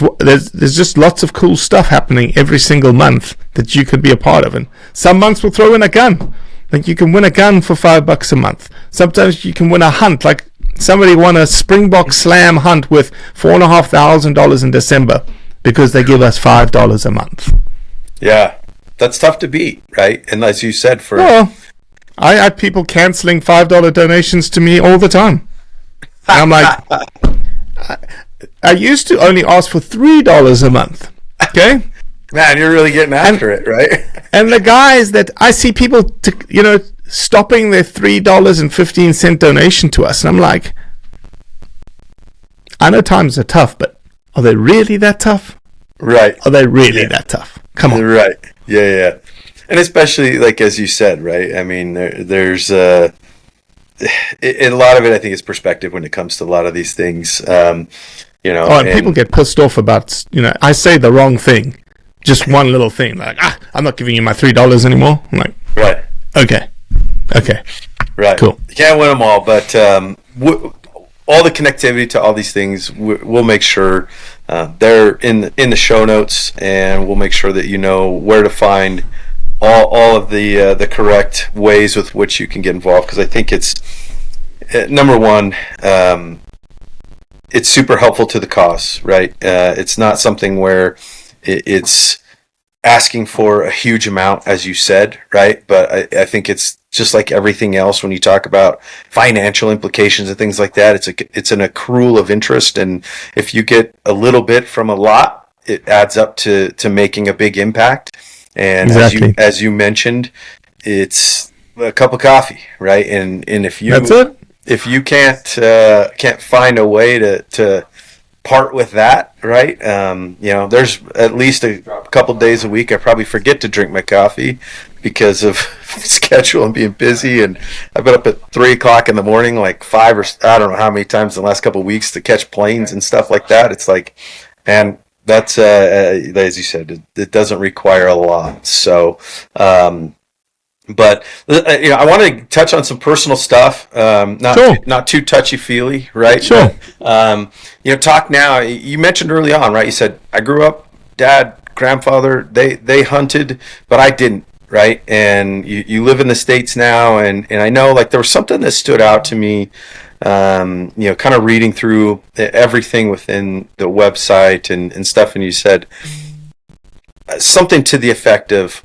just lots of cool stuff happening every single month that you could be a part of. And some months we'll throw in a gun. Like, you can win a gun for $5 a month. Sometimes you can win a hunt. Like, somebody won a Springbok Slam hunt with $4,500 in December because they give us $5 a month. Yeah, that's tough to beat, right? And as you said, I had people canceling $5 donations to me all the time. And I'm like, I used to only ask for $3 a month. Okay. Man, you're really getting after it, right? And the guys that I see people, stopping their $3.15 donation to us. And I'm like, I know times are tough, but are they really that tough? Right. Are they really that tough? Come on. Right. Yeah. And especially, like, as you said, right? I mean, there's a lot of it, I think, is perspective when it comes to a lot of these things. And people get pissed off about, I say the wrong thing. Just one little thing. Like, I'm not giving you my $3 anymore. I'm like, right. Okay. Right. Cool. You can't win them all, but all the connectivity to all these things, we'll make sure they're in the show notes, and we'll make sure that you know where to find all of the correct ways with which you can get involved. Because I think it's number one, it's super helpful to the cause, right? It's not something where it's asking for a huge amount, as you said, right? But I think it's just like everything else when you talk about financial implications and things like that. It's an accrual of interest, and if you get a little bit from a lot, it adds up to making a big impact. And exactly. as you mentioned, it's a cup of coffee, right? And if you that's it. If you can't find a way to part with that, right? There's at least a couple days a week I probably forget to drink my coffee because of schedule and being busy, and I've been up at 3:00 in the morning, like 5 or I don't know how many times in the last couple of weeks to catch planes and stuff like that. It's like, man, that's as you said, it doesn't require a lot. So, but I want to touch on some personal stuff, not too touchy feely, right? Sure. But, talk now. You mentioned early on, right? You said I grew up, dad, grandfather, they hunted, but I didn't, right? And you live in the States now, and I know, like, there was something that stood out to me. Kind of reading through everything within the website and stuff, and you said something to the effect of,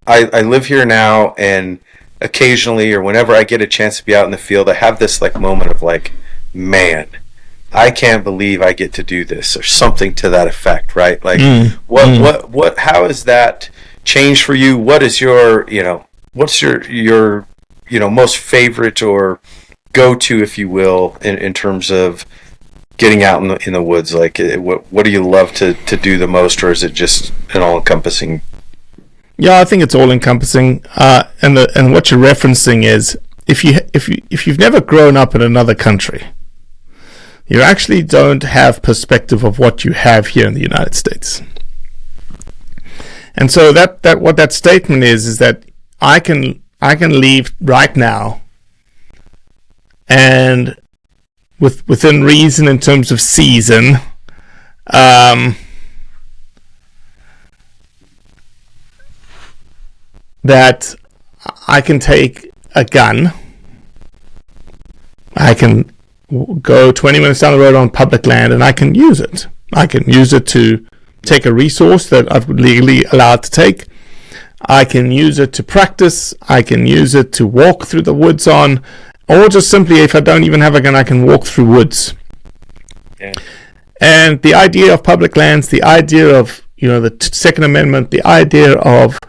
I live here now, and occasionally or whenever I get a chance to be out in the field, I have this like moment of like, man, I can't believe I get to do this, or something to that effect, right? Like, what how has that changed for you? What is your, what's your most favorite or go-to, if you will, in terms of getting out in the woods? Like, what do you love to do the most, or is it just an all-encompassing? Yeah, I think it's all-encompassing. And what you're referencing is, if you've never grown up in another country, you actually don't have perspective of what you have here in the United States. And so that what that statement is that I can leave right now, and within reason in terms of season, that I can take a gun, I can go 20 minutes down the road on public land, and I can use it. I can use it to take a resource that I'm legally allowed to take. I can use it to practice. I can use it to walk through the woods on, or just simply, if I don't even have a gun, I can walk through woods. Yeah. And the idea of public lands, the idea of the Second Amendment, the idea of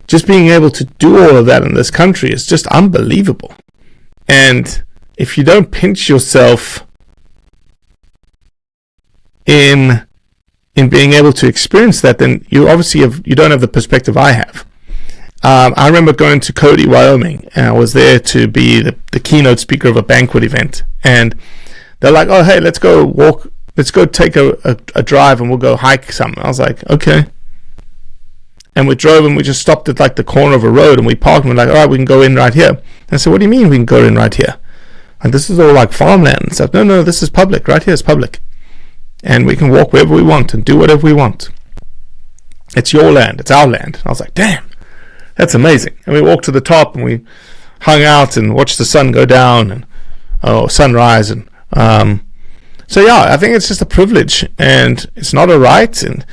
just being able to do all of that in this country is just unbelievable. And if you don't pinch yourself in being able to experience that, then you obviously you don't have the perspective I have. I remember going to Cody, Wyoming, and I was there to be the keynote speaker of a banquet event. And they're like, "Oh, hey, let's go walk. Let's go take a drive, and we'll go hike something." I was like, "Okay." And we drove, and we just stopped at like the corner of a road, and we parked, and we're like, "All right, we can go in right here." And I said, "What do you mean we can go in right here? And this is all like farmland and stuff." No, this is public. Right here is public. And we can walk wherever we want and do whatever we want. It's your land. It's our land. And I was like, damn, that's amazing. And we walked to the top, and we hung out and watched the sun go down and sunrise. And so, yeah, I think it's just a privilege, and it's not a right. And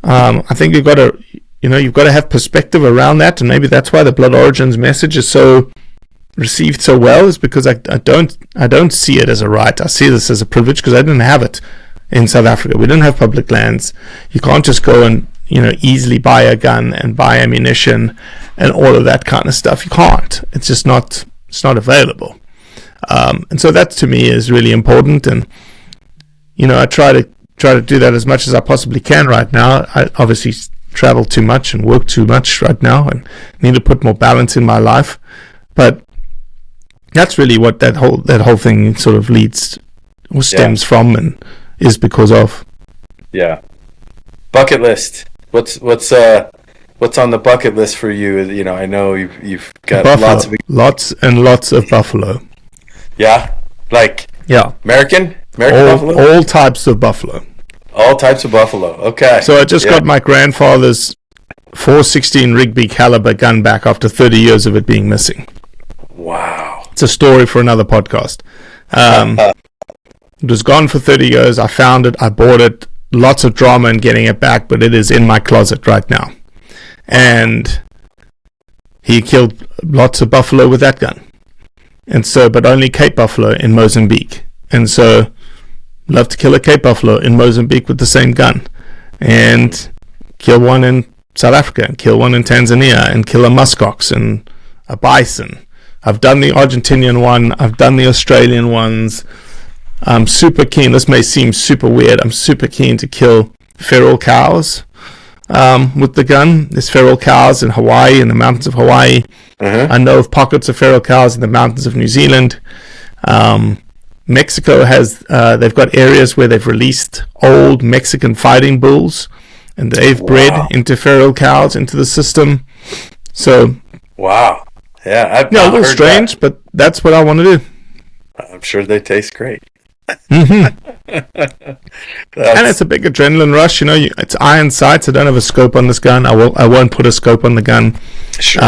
I think you've got to have perspective around that. And maybe that's why the Blood Origins message is so received so well is because I don't see it as a right. I see this as a privilege because I didn't have it in South Africa. We didn't have public lands. You can't just go and easily buy a gun and buy ammunition and all of that kind of stuff. You can't. It's just not. It's not available. And so that to me is really important. And I try to do that as much as I possibly can right now. I obviously travel too much and work too much right now, and need to put more balance in my life. But that's really what that whole thing sort of leads or stems from and is because of. Yeah. Bucket list. What's on the bucket list for you? I know you've got buffalo. lots and lots of buffalo. Yeah. American buffalo? All types of buffalo. All types of buffalo. Okay. So I just got my grandfather's .416 Rigby caliber gun back after 30 years of it being missing. Wow. It's a story for another podcast. It was gone for 30 years. I found it. I bought it. Lots of drama in getting it back, but it is in my closet right now. And he killed lots of buffalo with that gun. And so, but only Cape buffalo in Mozambique. And so, love to kill a Cape buffalo in Mozambique with the same gun. And kill one in South Africa, and kill one in Tanzania, and kill a muskox and a bison. I've done the Argentinian one. I've done the Australian ones. I'm super keen. This may seem super weird. I'm super keen to kill feral cows with the gun. There's feral cows in Hawaii, in the mountains of Hawaii. I know of pockets of feral cows in the mountains of New Zealand. Mexico has, they've got areas where they've released old Mexican fighting bulls, and they've bred into feral cows into the system. So, wow. Yeah, a little strange, but that's what I want to do. I'm sure they taste great. And it's a big adrenaline rush. It's iron sights. I don't have a scope on this gun. I won't put a scope on the gun. Sure.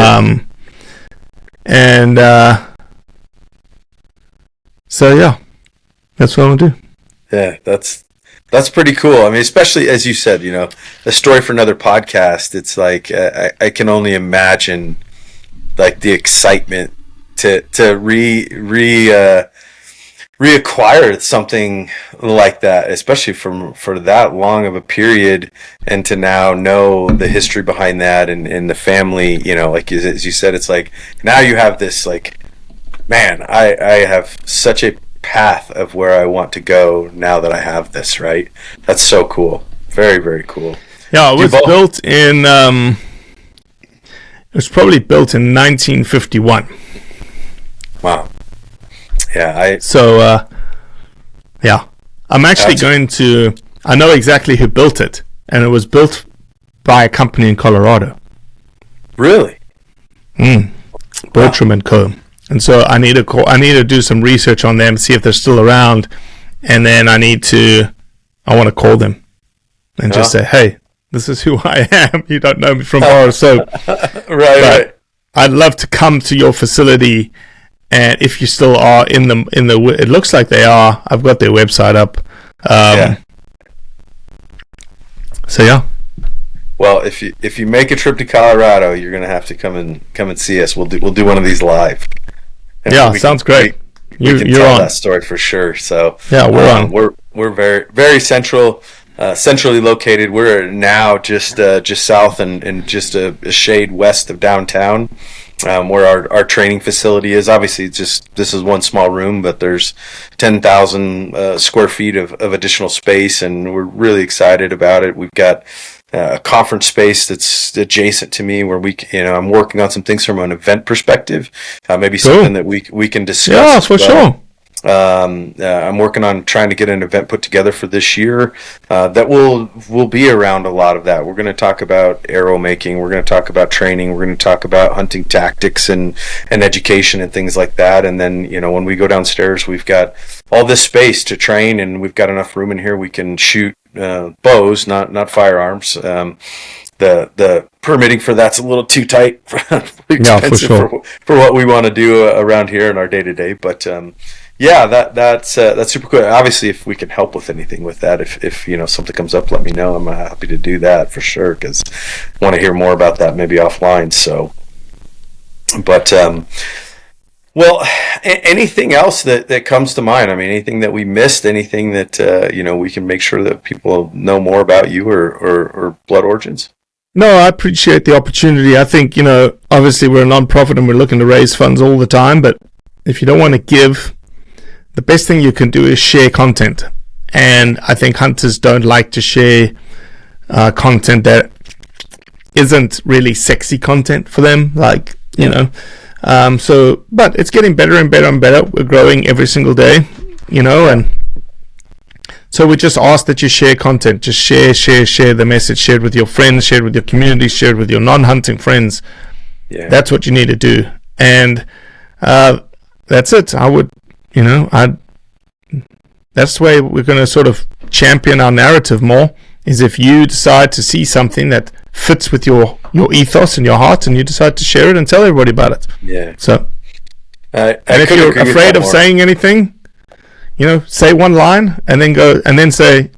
So yeah, that's what I want to do. Yeah, that's pretty cool. I mean, especially as you said, a story for another podcast. It's like I can only imagine like the excitement to reacquire something like that, especially for that long of a period, and to now know the history behind that and the family, like as you said, it's like now you have this like, man, I have such a path of where I want to go now that I have this, right? That's so cool. Very, very cool. Yeah, it was built in it was probably built in 1951. Wow. Yeah, I'm actually going to. I know exactly who built it, and it was built by a company in Colorado. Really? Bertram and Co. And so I need to do some research on them, see if they're still around, and then I want to call them and just say, hey, this is who I am. You don't know me from bar or soap. Right. I'd love to come to your facility. And if you still are in the, it looks like they are. I've got their website up. So yeah. Well, if you make a trip to Colorado, you're gonna have to come and see us. We'll do one of these live. And sounds great. We can tell that story for sure. So yeah, we're on. We're very, very centrally located. We're now just south and just a shade west of downtown. Where our training facility is. Obviously, this is one small room, but there's 10,000 square feet of additional space, and we're really excited about it. We've got a conference space that's adjacent to me, where I'm working on some things from an event perspective. Maybe something that we can discuss. Yeah, for sure. I'm working on trying to get an event put together for this year that will be around a lot of that. We're going to talk about arrow making. We're going to talk about training. We're going to talk about hunting tactics and education and things like that. And then, when we go downstairs, we've got all this space to train, and we've got enough room in here. We can shoot bows, not firearms. The permitting for that's a little too tight, expensive for what we want to do around here in our day to day. But that's super cool. Obviously, if we can help with anything with that, if something comes up, let me know. I'm happy to do that for sure, because I want to hear more about that maybe offline. So, but Well, anything else that comes to mind? I mean, anything that we missed, anything that, we can make sure that people know more about you or Blood Origins? No, I appreciate the opportunity. I think, obviously we're a non-profit and we're looking to raise funds all the time, but if you don't want to give, the best thing you can do is share content. And I think hunters don't like to share content that isn't really sexy content for them, but it's getting better and better and better. We're growing every single day, and so we just ask that you share content. Just share the message, share it with your friends, share it with your community, share it with your non-hunting friends. Yeah. That's what you need to do. And that's it. That's the way we're going to sort of champion our narrative more, is if you decide to see something that fits with your ethos and your heart, and you decide to share it and tell everybody about it. Yeah. So, and if you're afraid of saying anything, say one line and then say,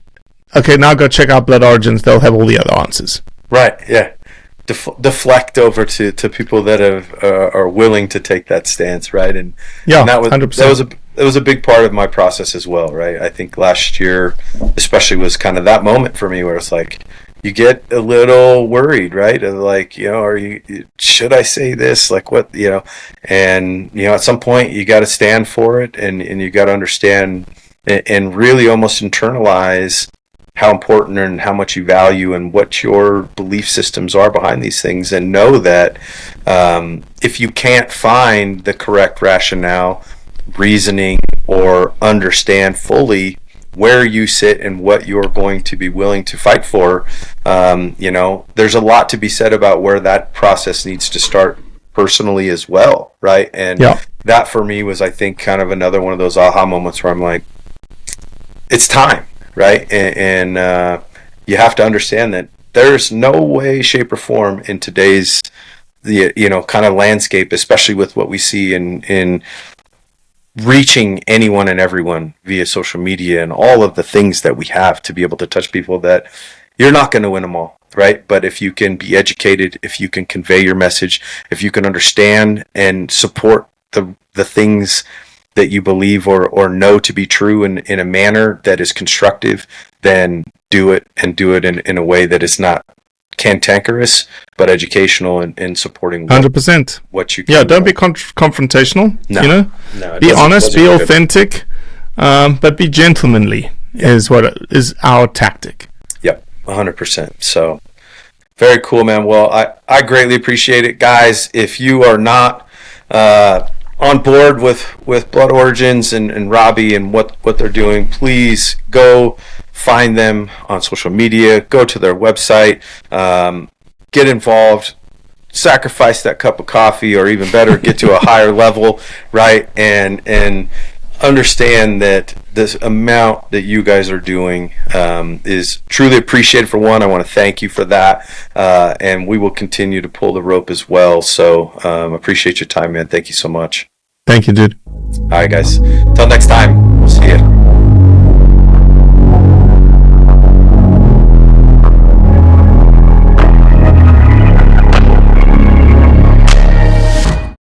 okay, now go check out Blood Origins. They'll have all the other answers. Right. Yeah. Deflect over to people that are willing to take that stance, right? And that was 100%. That was a big part of my process as well, right? I think last year, especially, was kind of that moment for me where it's like you get a little worried, right? Of like, should I say this? Like what, and at some point you got to stand for it, and you got to understand and really almost internalize how important and how much you value and what your belief systems are behind these things, and know that if you can't find the correct rationale, reasoning, or understand fully where you sit and what you're going to be willing to fight for, there's a lot to be said about where that process needs to start personally as well, right? And that for me was, I think, kind of another one of those aha moments where I'm like, it's time, right? And you have to understand that there's no way, shape, or form in today's kind of landscape, especially with what we see in reaching anyone and everyone via social media and all of the things that we have to be able to touch people, that you're not going to win them all, right? But if you can be educated, if you can convey your message, if you can understand and support the things that you believe or know to be true in a manner that is constructive, then do it, and do it in a way that is not cantankerous, but educational and supporting 100% what you can. Yeah, don't be confrontational. No, be honest, be authentic, but be gentlemanly. Is what is our tactic. Yep, 100%. So very cool, man. Well, I greatly appreciate it, guys. If you are not on board with Blood Origins and Robbie and what they're doing, please go find them on social media, go to their website, get involved, sacrifice that cup of coffee, or even better, get to a higher level, right? And understand that this amount that you guys are doing is truly appreciated. For one, I want to thank you for that, and we will continue to pull the rope as well. So appreciate your time, man. Thank you so much. Thank you, dude. All right, guys. Until next time, we'll see you.